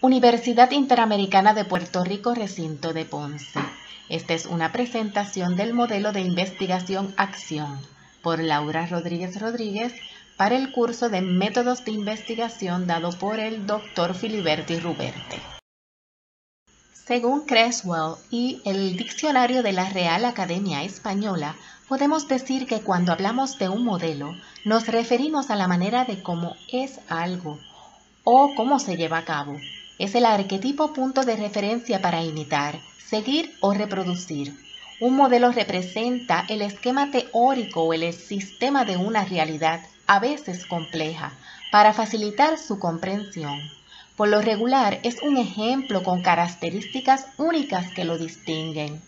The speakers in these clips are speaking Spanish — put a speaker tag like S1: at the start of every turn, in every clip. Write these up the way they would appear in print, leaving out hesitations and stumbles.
S1: Universidad Interamericana de Puerto Rico, Recinto de Ponce. Esta es una presentación del modelo de investigación Acción por Laura Rodríguez Rodríguez para el curso de Métodos de Investigación dado por el Dr. Filiberti Ruberte. Según Creswell y el Diccionario de la Real Academia Española, podemos decir que cuando hablamos de un modelo, nos referimos a la manera de cómo es algo o cómo se lleva a cabo. Es el arquetipo punto de referencia para imitar, seguir o reproducir. Un modelo representa el esquema teórico o el sistema de una realidad, a veces compleja, para facilitar su comprensión. Por lo regular, es un ejemplo con características únicas que lo distinguen.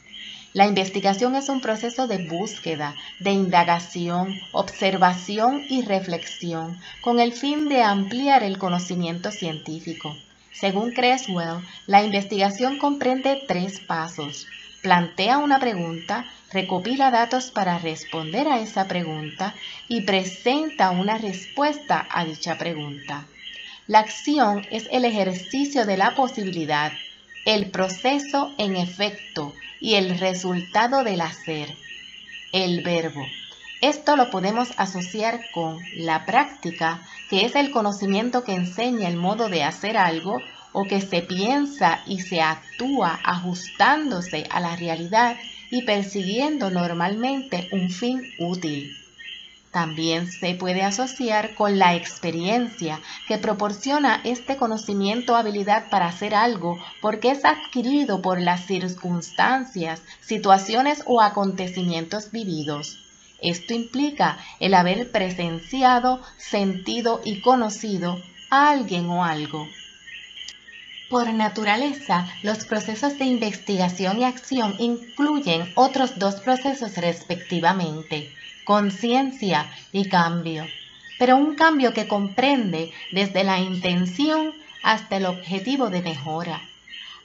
S1: La investigación es un proceso de búsqueda, de indagación, observación y reflexión, con el fin de ampliar el conocimiento científico. Según Creswell, la investigación comprende 3 pasos. Plantea una pregunta, recopila datos para responder a esa pregunta y presenta una respuesta a dicha pregunta. La acción es el ejercicio de la posibilidad, el proceso en efecto y el resultado del hacer, el verbo. Esto lo podemos asociar con la práctica, que es el conocimiento que enseña el modo de hacer algo o que se piensa y se actúa ajustándose a la realidad y persiguiendo normalmente un fin útil. También se puede asociar con la experiencia, que proporciona este conocimiento o habilidad para hacer algo porque es adquirido por las circunstancias, situaciones o acontecimientos vividos. Esto implica el haber presenciado, sentido y conocido a alguien o algo. Por naturaleza, los procesos de investigación y acción incluyen otros 2 procesos respectivamente: conciencia y cambio, pero un cambio que comprende desde la intención hasta el objetivo de mejora.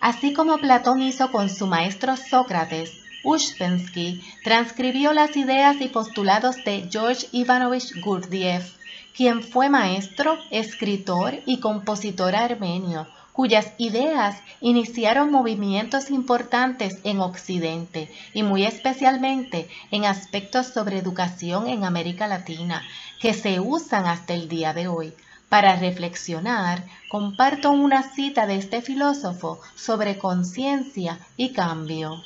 S1: Así como Platón hizo con su maestro Sócrates, Uspensky transcribió las ideas y postulados de George Ivanovich Gurdjieff, quien fue maestro, escritor y compositor armenio, cuyas ideas iniciaron movimientos importantes en Occidente y muy especialmente en aspectos sobre educación en América Latina, que se usan hasta el día de hoy. Para reflexionar, comparto una cita de este filósofo sobre conciencia y cambio.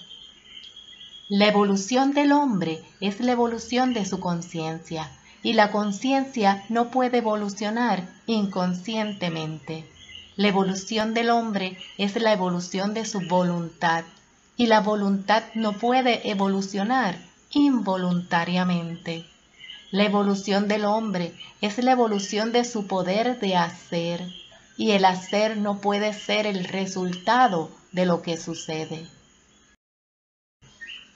S1: La evolución del hombre es la evolución de su conciencia, y la conciencia no puede evolucionar inconscientemente. La evolución del hombre es la evolución de su voluntad, y la voluntad no puede evolucionar involuntariamente. La evolución del hombre es la evolución de su poder de hacer, y el hacer no puede ser el resultado de lo que sucede.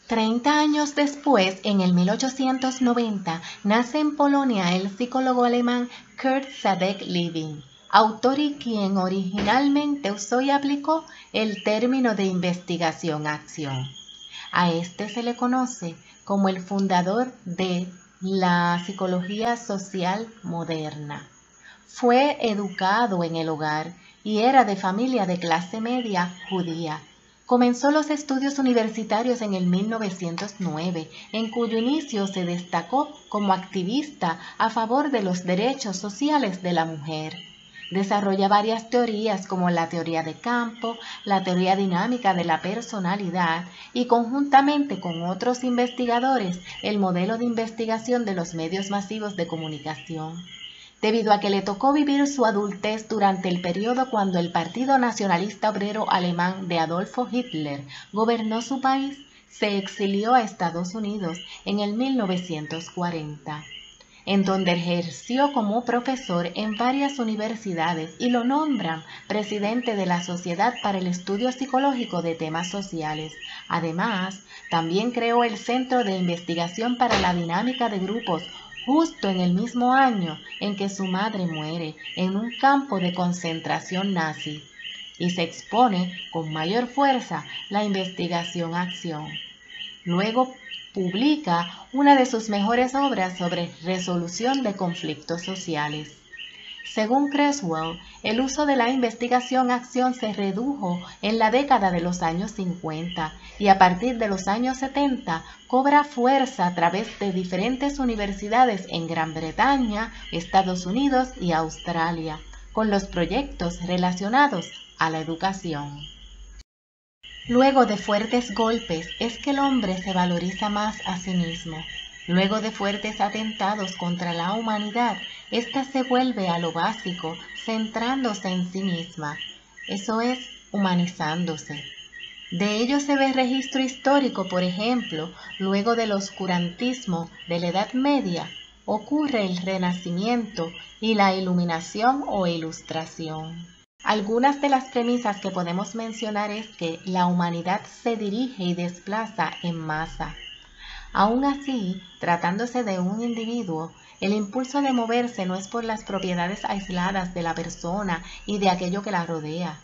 S1: 30 años después, en el 1890, nace en Polonia el psicólogo alemán Kurt Sadek-Lewin, autor y quien originalmente usó y aplicó el término de investigación-acción. A este se le conoce como el fundador de la psicología social moderna. Fue educado en el hogar y era de familia de clase media judía. Comenzó los estudios universitarios en el 1909, en cuyo inicio se destacó como activista a favor de los derechos sociales de la mujer. Desarrolla varias teorías como la teoría de campo, la teoría dinámica de la personalidad y conjuntamente con otros investigadores el modelo de investigación de los medios masivos de comunicación. Debido a que le tocó vivir su adultez durante el periodo cuando el Partido Nacionalista Obrero Alemán de Adolfo Hitler gobernó su país, se exilió a Estados Unidos en el 1940, en donde ejerció como profesor en varias universidades y lo nombran presidente de la Sociedad para el Estudio Psicológico de Temas Sociales. Además, también creó el Centro de Investigación para la Dinámica de Grupos, justo en el mismo año en que su madre muere en un campo de concentración nazi, y se expone con mayor fuerza la investigación-acción. Luego publica una de sus mejores obras sobre resolución de conflictos sociales. Según Creswell, el uso de la investigación-acción se redujo en la década de los años 50 y a partir de los años 70 cobra fuerza a través de diferentes universidades en Gran Bretaña, Estados Unidos y Australia, con los proyectos relacionados a la educación. Luego de fuertes golpes es que el hombre se valoriza más a sí mismo. Luego de fuertes atentados contra la humanidad, ésta se vuelve a lo básico, centrándose en sí misma. Eso es, humanizándose. De ello se ve registro histórico, por ejemplo, luego del oscurantismo de la Edad Media, ocurre el Renacimiento y la Iluminación o Ilustración. Algunas de las premisas que podemos mencionar es que la humanidad se dirige y desplaza en masa. Aún así, tratándose de un individuo, el impulso de moverse no es por las propiedades aisladas de la persona y de aquello que la rodea,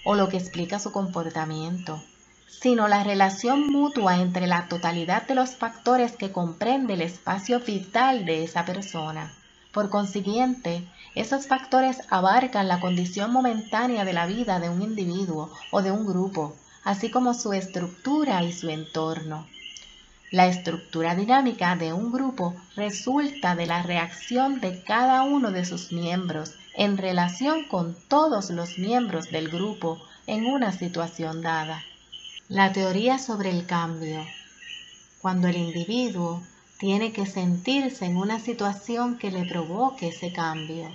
S1: o lo que explica su comportamiento, sino la relación mutua entre la totalidad de los factores que comprende el espacio vital de esa persona. Por consiguiente, esos factores abarcan la condición momentánea de la vida de un individuo o de un grupo, así como su estructura y su entorno. La estructura dinámica de un grupo resulta de la reacción de cada uno de sus miembros en relación con todos los miembros del grupo en una situación dada. La teoría sobre el cambio. Cuando el individuo tiene que sentirse en una situación que le provoque ese cambio,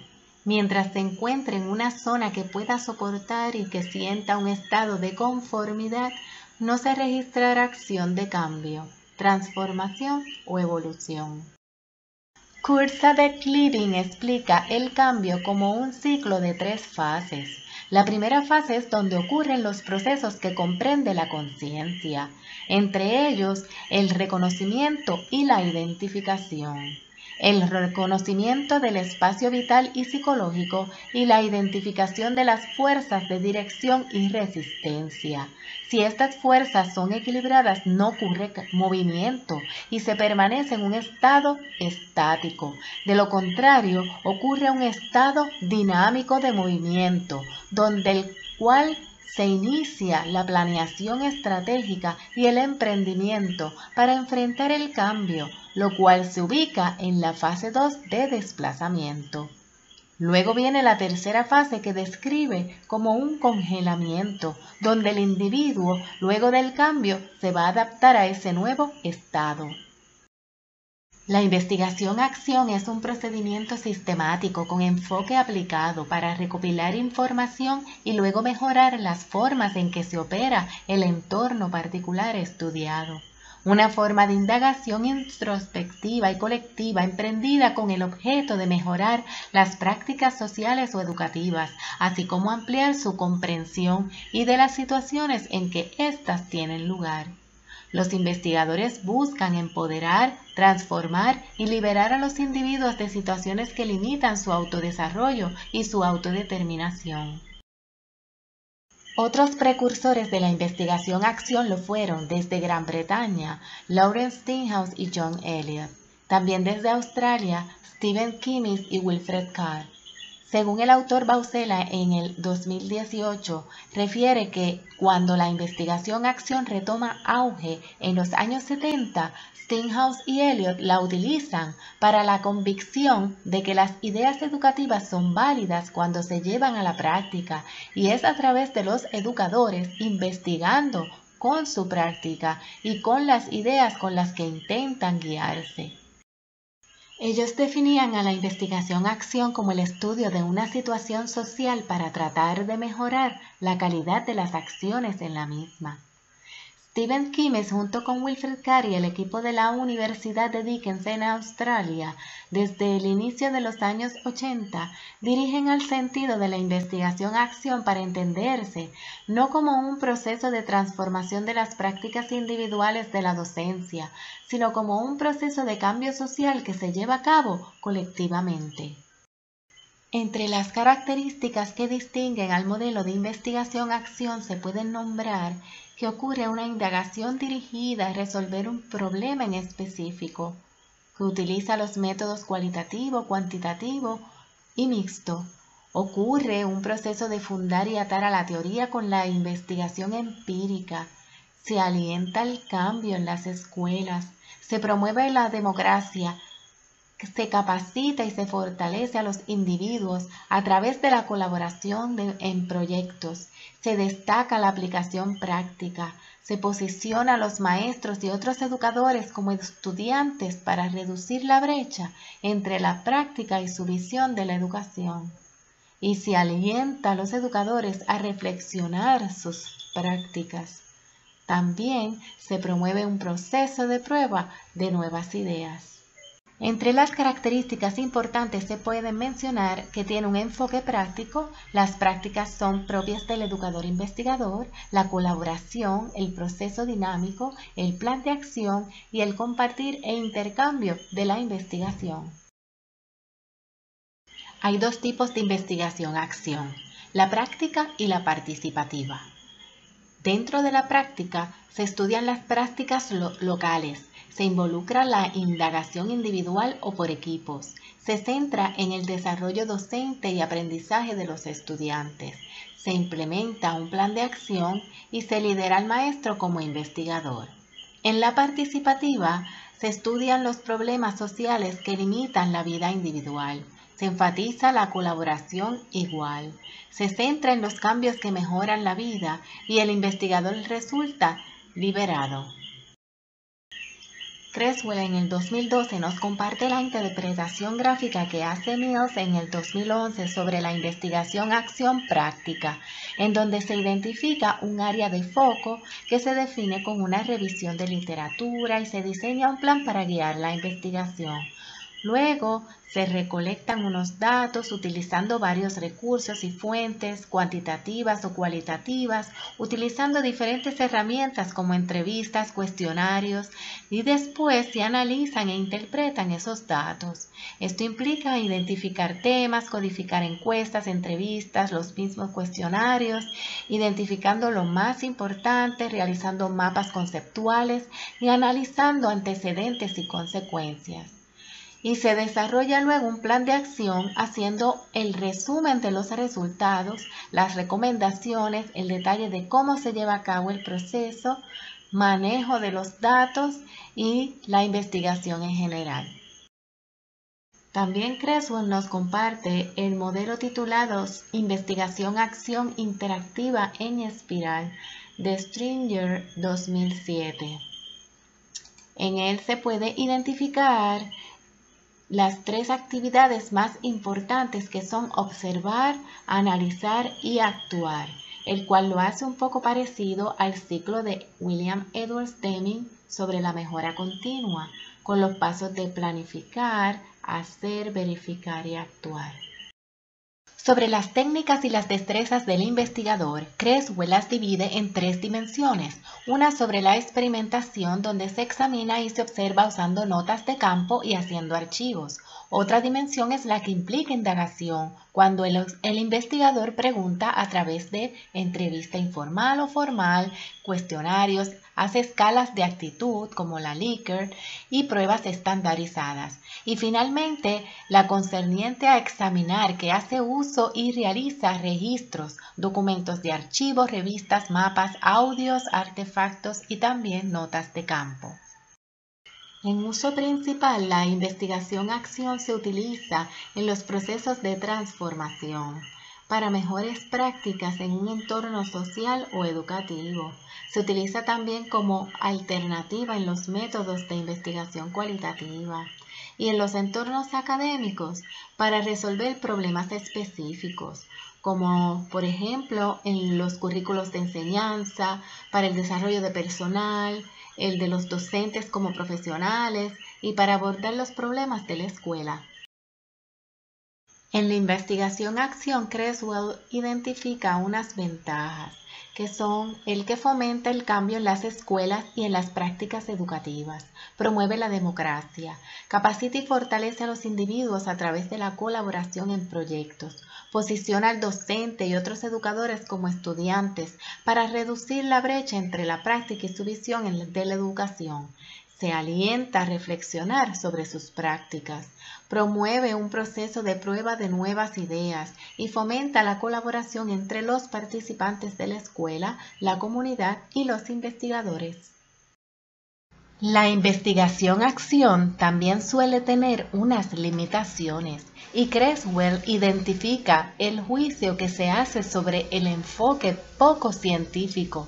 S1: mientras se encuentre en una zona que pueda soportar y que sienta un estado de conformidad, no se registrará acción de cambio, transformación o evolución. Kurzabek-Levin explica el cambio como un ciclo de 3 fases. La primera fase es donde ocurren los procesos que comprende la conciencia, entre ellos el reconocimiento y la identificación. El reconocimiento del espacio vital y psicológico y la identificación de las fuerzas de dirección y resistencia. Si estas fuerzas son equilibradas, no ocurre movimiento y se permanece en un estado estático. De lo contrario, ocurre un estado dinámico de movimiento, donde el cual se inicia la planeación estratégica y el emprendimiento para enfrentar el cambio, lo cual se ubica en la fase 2 de desplazamiento. Luego viene la tercera fase que describe como un congelamiento, donde el individuo, luego del cambio, se va a adaptar a ese nuevo estado. La investigación-acción es un procedimiento sistemático con enfoque aplicado para recopilar información y luego mejorar las formas en que se opera el entorno particular estudiado. Una forma de indagación introspectiva y colectiva emprendida con el objeto de mejorar las prácticas sociales o educativas, así como ampliar su comprensión y de las situaciones en que éstas tienen lugar. Los investigadores buscan empoderar, transformar y liberar a los individuos de situaciones que limitan su autodesarrollo y su autodeterminación. Otros precursores de la investigación-acción lo fueron desde Gran Bretaña, Lawrence Steinhaus y John Elliot. También desde Australia, Stephen Kimmis y Wilfred Carr. Según el autor Bausela, en el 2018, refiere que cuando la investigación-acción retoma auge en los años 70, Steinhaus y Elliot la utilizan para la convicción de que las ideas educativas son válidas cuando se llevan a la práctica, y es a través de los educadores investigando con su práctica y con las ideas con las que intentan guiarse. Ellos definían a la investigación-acción como el estudio de una situación social para tratar de mejorar la calidad de las acciones en la misma. Stephen Kimmis, junto con Wilfred Carr y el equipo de la Universidad de Dickens en Australia, desde el inicio de los años 80, dirigen al sentido de la investigación-acción para entenderse, no como un proceso de transformación de las prácticas individuales de la docencia, sino como un proceso de cambio social que se lleva a cabo colectivamente. Entre las características que distinguen al modelo de investigación-acción se pueden nombrar que ocurre una indagación dirigida a resolver un problema en específico, que utiliza los métodos cualitativo, cuantitativo y mixto, Ocurre un proceso de fundar y atar a la teoría con la investigación empírica. Se alienta el cambio en las escuelas, se promueve la democracia, se capacita y se fortalece a los individuos a través de la colaboración en proyectos, se destaca la aplicación práctica, se posiciona a los maestros y otros educadores como estudiantes para reducir la brecha entre la práctica y su visión de la educación. Y se alienta a los educadores a reflexionar sus prácticas. También se promueve un proceso de prueba de nuevas ideas. Entre las características importantes se pueden mencionar que tiene un enfoque práctico, las prácticas son propias del educador investigador, la colaboración, el proceso dinámico, el plan de acción y el compartir e intercambio de la investigación. Hay dos tipos de investigación-acción, la práctica y la participativa. Dentro de la práctica se estudian las prácticas locales, se involucra la indagación individual o por equipos, se centra en el desarrollo docente y aprendizaje de los estudiantes, se implementa un plan de acción y se lidera al maestro como investigador. En la participativa se estudian los problemas sociales que limitan la vida individual. Se enfatiza la colaboración igual, se centra en los cambios que mejoran la vida y el investigador resulta liberado. Creswell en el 2012 nos comparte la interpretación gráfica que hace Mills en el 2011 sobre la investigación-acción práctica, en donde se identifica un área de foco que se define con una revisión de literatura y se diseña un plan para guiar la investigación. Luego, se recolectan unos datos utilizando varios recursos y fuentes cuantitativas o cualitativas, utilizando diferentes herramientas como entrevistas, cuestionarios, y después se analizan e interpretan esos datos. Esto implica identificar temas, codificar encuestas, entrevistas, los mismos cuestionarios, identificando lo más importante, realizando mapas conceptuales y analizando antecedentes y consecuencias. Y se desarrolla luego un plan de acción haciendo el resumen de los resultados, las recomendaciones, el detalle de cómo se lleva a cabo el proceso, manejo de los datos y la investigación en general. También Creswell nos comparte el modelo titulado Investigación-Acción Interactiva en Espiral de Stringer 2007. En él se puede identificar las tres actividades más importantes que son observar, analizar y actuar, el cual lo hace un poco parecido al ciclo de William Edwards Deming sobre la mejora continua, con los pasos de planificar, hacer, verificar y actuar. Sobre las técnicas y las destrezas del investigador, Creswell las divide en tres dimensiones. Una sobre la experimentación, donde se examina y se observa usando notas de campo y haciendo archivos. Otra dimensión es la que implica indagación, cuando el investigador pregunta a través de entrevista informal o formal, cuestionarios, hace escalas de actitud como la Likert y pruebas estandarizadas. Y finalmente, la concerniente a examinar, que hace uso y realiza registros, documentos de archivos, revistas, mapas, audios, artefactos y también notas de campo. En uso principal, la investigación-acción se utiliza en los procesos de transformación para mejores prácticas en un entorno social o educativo. Se utiliza también como alternativa en los métodos de investigación cualitativa y en los entornos académicos para resolver problemas específicos, como por ejemplo en los currículos de enseñanza, para el desarrollo de personal, el de los docentes como profesionales y para abordar los problemas de la escuela. En la investigación-acción, Creswell identifica unas ventajas, que son el que fomenta el cambio en las escuelas y en las prácticas educativas, promueve la democracia, capacita y fortalece a los individuos a través de la colaboración en proyectos, posiciona al docente y otros educadores como estudiantes para reducir la brecha entre la práctica y su visión de la educación, Se alienta a reflexionar sobre sus prácticas, promueve un proceso de prueba de nuevas ideas y fomenta la colaboración entre los participantes de la escuela, la comunidad y los investigadores. La investigación-acción también suele tener unas limitaciones y Creswell identifica el juicio que se hace sobre el enfoque poco científico,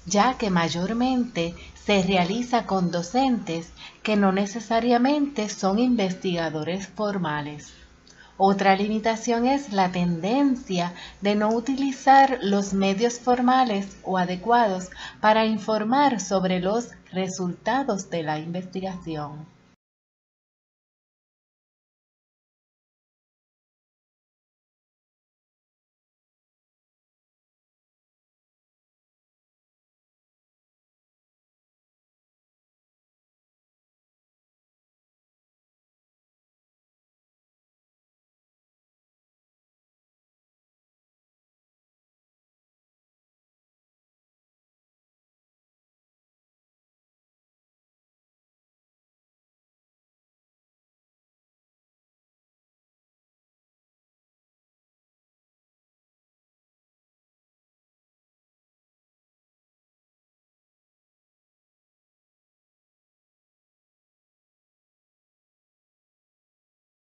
S1: ya que mayormente se realiza con docentes que no necesariamente son investigadores formales. Otra limitación es la tendencia de no utilizar los medios formales o adecuados para informar sobre los resultados de la investigación.